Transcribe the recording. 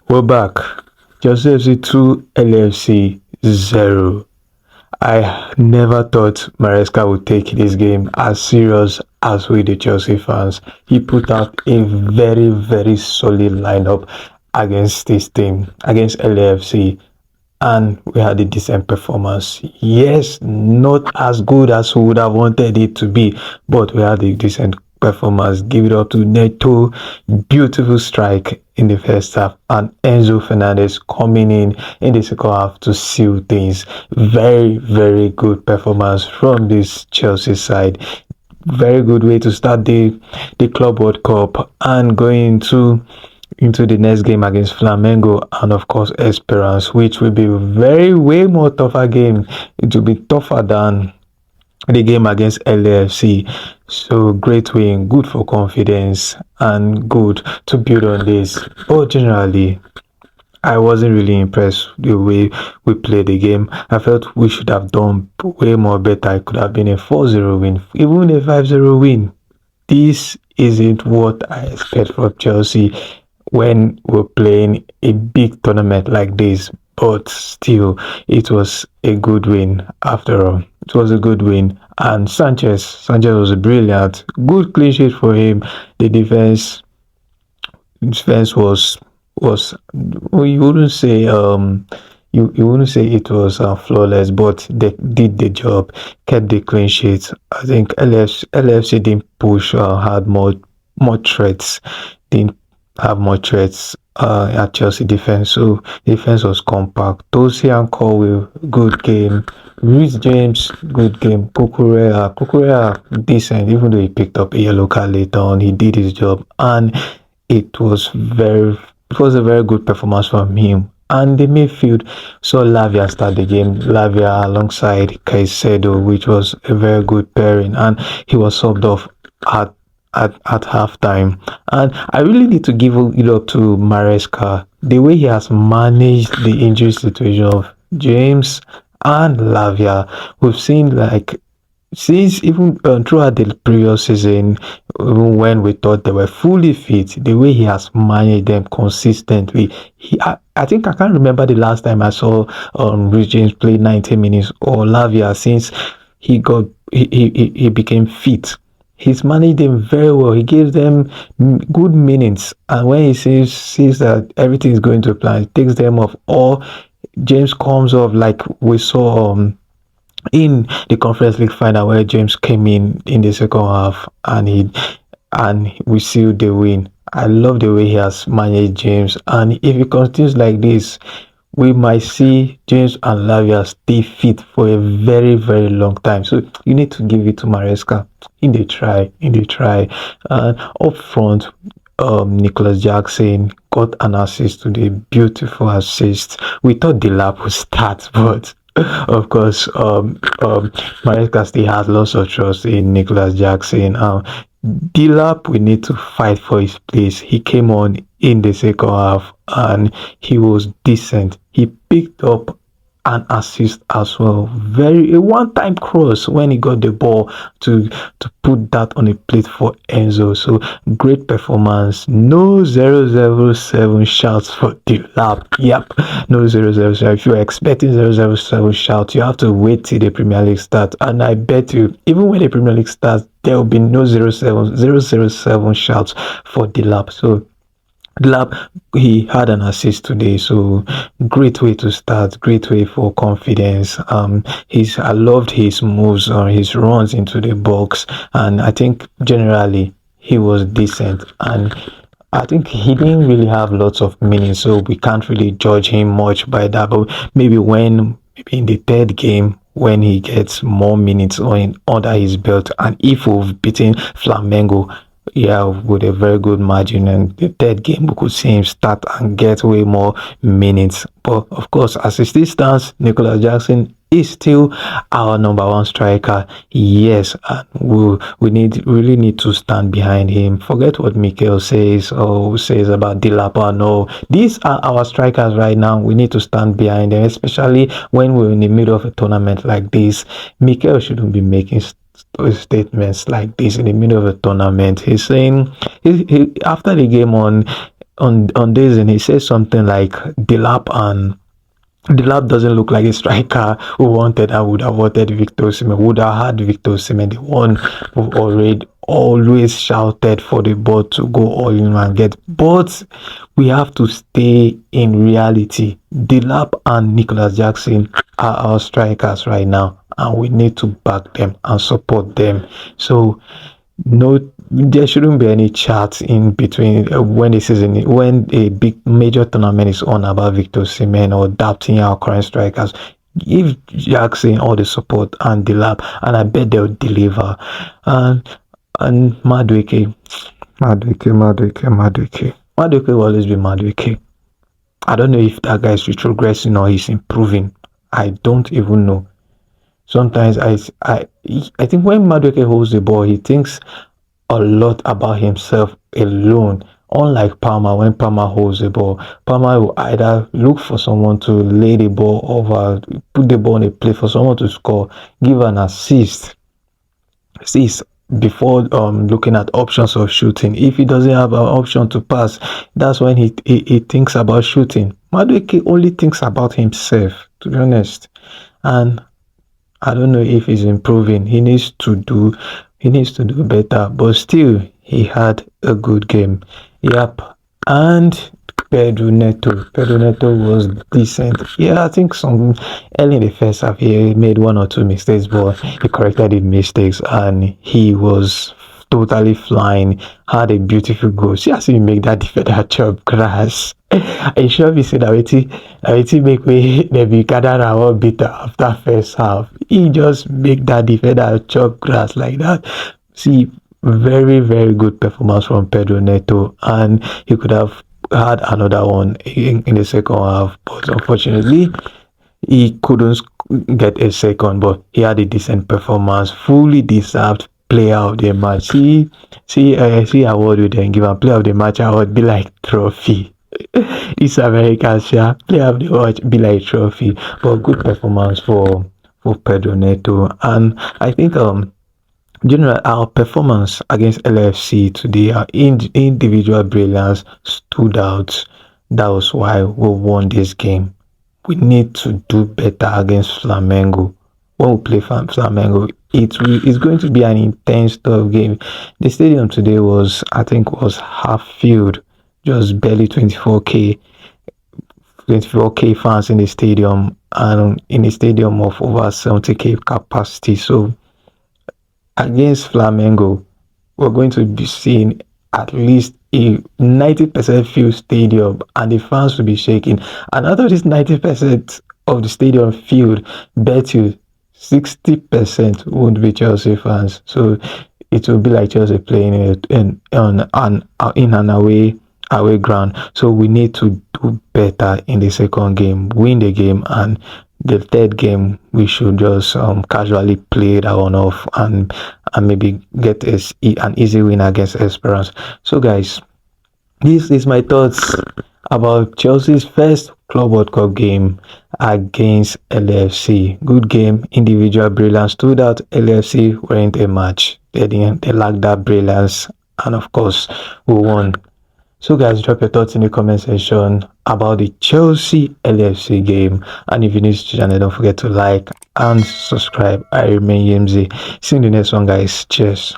We're back. Chelsea FC 2, LFC 0. I never thought Maresca would take this game as serious as we the Chelsea fans. He put out a very, very solid lineup against this team, against LAFC, and we had a decent performance. Yes, not as good as we would have wanted it to be, but we had a decent performance. Give it up to Neto, beautiful strike in the first half, and Enzo Fernandez coming in the second half to seal things. Very, very good performance from this Chelsea side. Very good way to start the Club World Cup and going into the next game against Flamengo and of course Esperance, which will be very way more tougher game. It will be tougher than the game against LAFC. So great win, good for confidence and good to build on this. But generally, I wasn't really impressed the way we played the game. I felt we should have done way more better. It could have been a 4-0 win, even a 5-0 win. This isn't what I expect from Chelsea when we're playing a big tournament like this, but still, it was a good win after all. It was a good win. And Sanchez was brilliant. Good clean sheet for him. The defense was you wouldn't say you wouldn't say it was flawless, but they did the job, kept the clean sheet. I think LFC didn't push, had more threats, didn't have more threats at Chelsea defense. So defense was compact. Tosi and Colwill, good game. Reece James, good game. Kukurea, decent, even though he picked up a yellow card later on. He did his job, and it was a very good performance from him. And the midfield saw Lavia start the game. Lavia alongside Caicedo, which was a very good pairing, and he was subbed off at halftime. And I really need to give it up to Maresca. The way he has managed the injury situation of James and Lavia. We've seen like since even throughout the previous season, even when we thought they were fully fit, the way he has managed them consistently, I think I can't remember the last time I saw Reece James play 90 minutes or Lavia since he became fit. He's managed them very well. He gives them good minutes, and when he sees that everything is going to plan, he takes them off. Or James comes off like we saw in the Conference League final where James came in the second half and we sealed the win. I love the way he has managed James, and if he continues like this, we might see James and Lavia stay fit for a very, very long time. So you need to give it to Maresca in the try. Up front, Nicholas Jackson got an assist today, beautiful assist. We thought the lap would start, but of course, Maresca still has lots of trust in Nicholas Jackson. Dilap, we need to fight for his place. He came on in the second half and he was decent. He picked up an assist as well. A one-time cross when he got the ball to put that on a plate for Enzo. So great performance. No 007 shouts for Dilap. Yep, no 007. If you're expecting 007 shouts, you have to wait till the Premier League starts. And I bet you, even when the Premier League starts, there will be no 007 shouts for Dilap. So Lab, he had an assist today, so great way to start, great way for confidence. I loved his moves or his runs into the box, and I think generally he was decent. And I think he didn't really have lots of minutes, so we can't really judge him much by that. But maybe in the third game, when he gets more minutes under his belt, and if we've beaten Flamengo, yeah, with a very good margin, and the third game we could see him start and get way more minutes. But of course, as it still stands, Nicholas Jackson is still our number one striker. Yes, and we really need to stand behind him. Forget what Mikel says or says about Dilapa. No, these are our strikers right now. We need to stand behind them, especially when we're in the middle of a tournament like this. Mikel shouldn't be making statements like this in the middle of a tournament. He's saying he after the game on on this, and he says something like Delap and the lab doesn't look like a striker who wanted and would have wanted Victor Osimhen, would have had Victor Osimhen, the one who already always shouted for the ball to go all in and get. But we have to stay in reality. Delap and Nicholas Jackson are our strikers right now, and we need to back them and support them. So no, there shouldn't be any chat in between when the season, when a big major tournament is on about Victor Osimhen or doubting our current strikers. Give Jackson all the support and the lab, and I bet they'll deliver. And Madueke, Madueke will always be Madueke. I don't know if that guy is retrogressing or he's improving. I don't even know. Sometimes I think when Madueke holds the ball, he thinks a lot about himself alone. Unlike Palmer, when Palmer holds the ball, Palmer will either look for someone to lay the ball over, put the ball on a play for someone to score, give an assist before looking at options of shooting. If he doesn't have an option to pass, that's when he thinks about shooting. Madueke only thinks about himself, to be honest. And I don't know if he's improving. He needs to do better, but still he had a good game. Yep. And Pedro Neto was decent. Yeah, I think some early in the first half he made one or two mistakes, but he corrected the mistakes and he was totally flying. Had a beautiful goal. See, as he make that defender chop grass. I sure we say that wetin make me dem be gather am one bitter after first half. He just make that defender chop grass like that. See, very very good performance from Pedro Neto, and he could have had another one in the second half, but unfortunately he couldn't get a second. But he had a decent performance, fully deserved player of the match. See award we then give am player of the match award be like trophy. This American player of the match be like trophy. But good performance for Pedro Neto, and I think general our performance against LFC today, our individual brilliance stood out. That was why we won this game. We need to do better against Flamengo. When we play Flamengo, it's going to be an intense tough game. The stadium today was half filled, just barely 24k fans in the stadium, and in a stadium of over 70k capacity. So against Flamengo, we're going to be seeing at least a 90% filled stadium, and the fans will be shaking. And out of this 90% of the stadium filled, bet you 60% won't be Chelsea fans. So it will be like Chelsea playing in an away ground. So we need to do better in the second game, win the game, and the third game we should just casually play that one off and maybe get an easy win against Esperance. So guys, this is my thoughts about Chelsea's first Club World Cup game against LFC. Good game, individual brilliance stood out. LFC weren't a match. They lacked that brilliance, and of course we won. So guys, drop your thoughts in the comment section about the Chelsea LFC game, and if you're new to the channel, don't forget to like and subscribe. I remain Yemzi. See you in the next one, guys. Cheers.